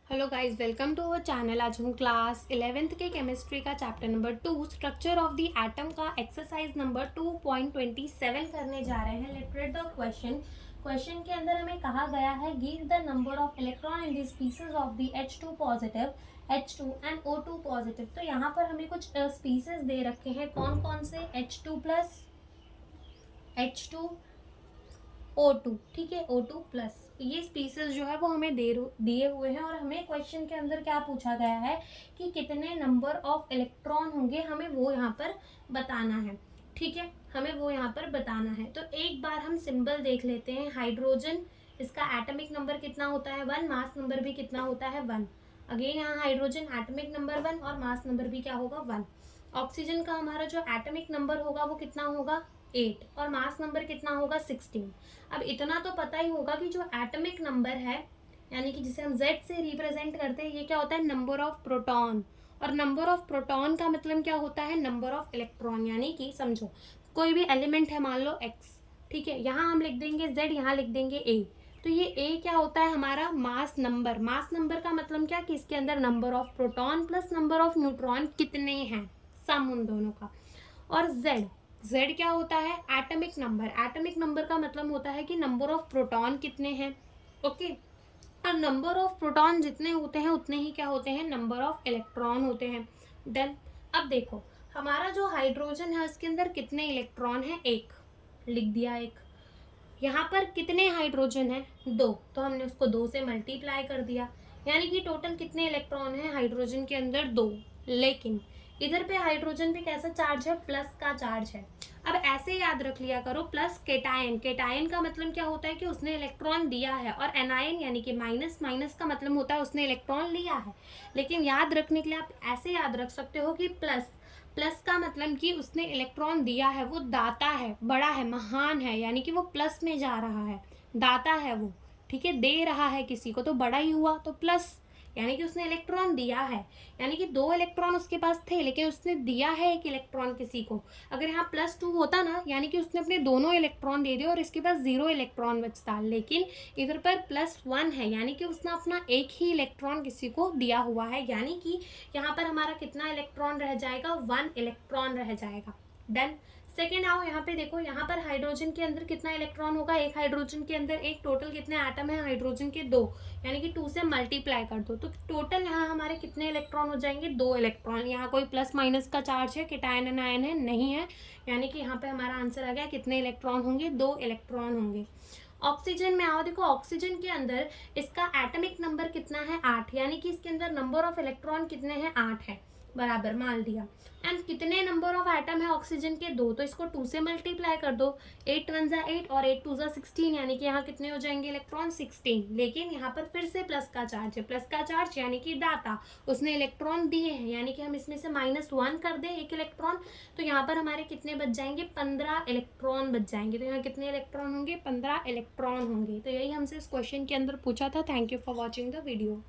Hello guys, welcome to our channel. आज हम class 11th के केमिस्ट्री का chapter number 2 structure of the atom का एक्सरसाइज नंबर 2.27 करने जा रहे हैं। लेट्स रीड द क्वेश्चन के अंदर हमें कहा गया है give the number of electron in the species of the H2 positive, H2 and O2 positive. तो यहाँ पर हमें कुछ स्पीसीज दे रखे हैं। कौन कौन से? H2 प्लस, H2, O2, ठीक है, O2 प्लस। ये स्पीसीज जो है वो हमें दिए हुए हैं और हमें क्वेश्चन के अंदर क्या पूछा गया है कि कितने नंबर ऑफ इलेक्ट्रॉन होंगे, हमें वो यहाँ पर बताना है। ठीक है, हमें वो यहाँ पर बताना है। तो एक बार हम सिंबल देख लेते हैं। हाइड्रोजन, इसका एटॉमिक नंबर कितना होता है? 1। मास नंबर भी कितना होता है? 1। अगेन यहाँ हाइड्रोजन एटॉमिक नंबर 1 और मास नंबर भी क्या होगा? 1। ऑक्सीजन का हमारा जो एटॉमिक नंबर होगा वो कितना होगा? 8 और मास नंबर कितना होगा? 16। अब इतना तो पता ही होगा कि जो एटॉमिक नंबर है, यानी कि जिसे हम Z से रिप्रेजेंट करते हैं, ये क्या होता है? Number of proton. और नंबर ऑफ प्रोटॉन का मतलब क्या होता है? Number of electron. यानी कि समझो कोई भी एलिमेंट है, मान लो X, ठीक है, यहाँ हम लिख देंगे Z, यहाँ लिख देंगे A। तो ये A क्या होता है? हमारा मास नंबर। मास नंबर का मतलब क्या कि इसके अंदर number of proton plus number of neutron कितने हैं, सम उन दोनों का। और Z क्या होता है? Atomic number. एटॉमिक नंबर का मतलब होता है कि नंबर ऑफ प्रोटॉन कितने हैं। ओके, और नंबर ऑफ प्रोटॉन जितने होते हैं उतने ही क्या होते हैं? नंबर ऑफ इलेक्ट्रॉन होते हैं। देन अब देखो, हमारा जो हाइड्रोजन है उसके अंदर कितने इलेक्ट्रॉन है? 1, लिख दिया 1। यहाँ पर कितने हाइड्रोजन है? 2, तो हमने उसको 2 से मल्टीप्लाई कर दिया, यानी कि टोटल कितने इलेक्ट्रॉन है हाइड्रोजन के अंदर? 2। लेकिन इधर पे हाइड्रोजन पे कैसा चार्ज है? प्लस का चार्ज है। अब ऐसे याद रख लिया करो, प्लस केटायन। केटायन का मतलब क्या होता है कि उसने इलेक्ट्रॉन दिया है, और एनायन यानी कि माइनस, माइनस का मतलब होता है उसने इलेक्ट्रॉन लिया है। लेकिन याद रखने के लिए आप ऐसे याद रख सकते हो कि प्लस, प्लस का मतलब कि उसने इलेक्ट्रॉन दिया है, वो दाता है, बड़ा है, महान है, यानी कि वो प्लस में जा रहा है, दाता है वो, ठीक है, दे रहा है किसी को तो बड़ा ही हुआ, तो प्लस, यानी कि उसने इलेक्ट्रॉन दिया है। यानी कि 2 इलेक्ट्रॉन उसके पास थे लेकिन उसने दिया है 1 इलेक्ट्रॉन किसी को। अगर यहाँ +2 होता ना, यानी कि उसने अपने दोनों इलेक्ट्रॉन दे दिए और इसके पास 0 इलेक्ट्रॉन बचता। लेकिन इधर पर +1 है, यानी कि उसने अपना 1 ही इलेक्ट्रॉन किसी को दिया हुआ है, यानी कि यहाँ पर हमारा कितना इलेक्ट्रॉन रह जाएगा? 1 इलेक्ट्रॉन रह जाएगा। डन। सेकेंड आओ, यहाँ पे देखो, यहाँ पर हाइड्रोजन के अंदर कितना इलेक्ट्रॉन होगा? एक हाइड्रोजन के अंदर एक, टोटल कितने एटम है हाइड्रोजन के? 2, यानी कि 2 से मल्टीप्लाई कर दो तो टोटल यहाँ हमारे कितने इलेक्ट्रॉन हो जाएंगे? 2 इलेक्ट्रॉन। यहाँ कोई प्लस माइनस का चार्ज है, केटायन एनायन है? नहीं है, यानी कि यहाँ पे हमारा आंसर आ गया कितने इलेक्ट्रॉन होंगे? 2 इलेक्ट्रॉन होंगे। ऑक्सीजन में आओ, देखो ऑक्सीजन के अंदर इसका एटॉमिक नंबर कितना है? 8, यानी कि इसके अंदर नंबर ऑफ इलेक्ट्रॉन कितने हैं? 8 है, बराबर मान दिया। एंड कितने नंबर ऑफ एटम है ऑक्सीजन के? 2, तो इसको 2 से मल्टीप्लाई कर दो। 8 1 जा 8 और 8 2 जा 16, यानी कि यहाँ कितने हो जाएंगे इलेक्ट्रॉन? 16। लेकिन यहाँ पर फिर से प्लस का चार्ज है, प्लस का चार्ज यानी कि दाता, उसने इलेक्ट्रॉन दिए हैं, यानी कि हम इसमें से -1 कर दें 1 इलेक्ट्रॉन, तो यहाँ पर हमारे कितने बच जाएंगे? 15 इलेक्ट्रॉन बच जाएंगे। तो यहाँ कितने इलेक्ट्रॉन होंगे? 15 इलेक्ट्रॉन होंगे। तो यही हमसे इस क्वेश्चन के अंदर पूछा था। Thank you for watching the video.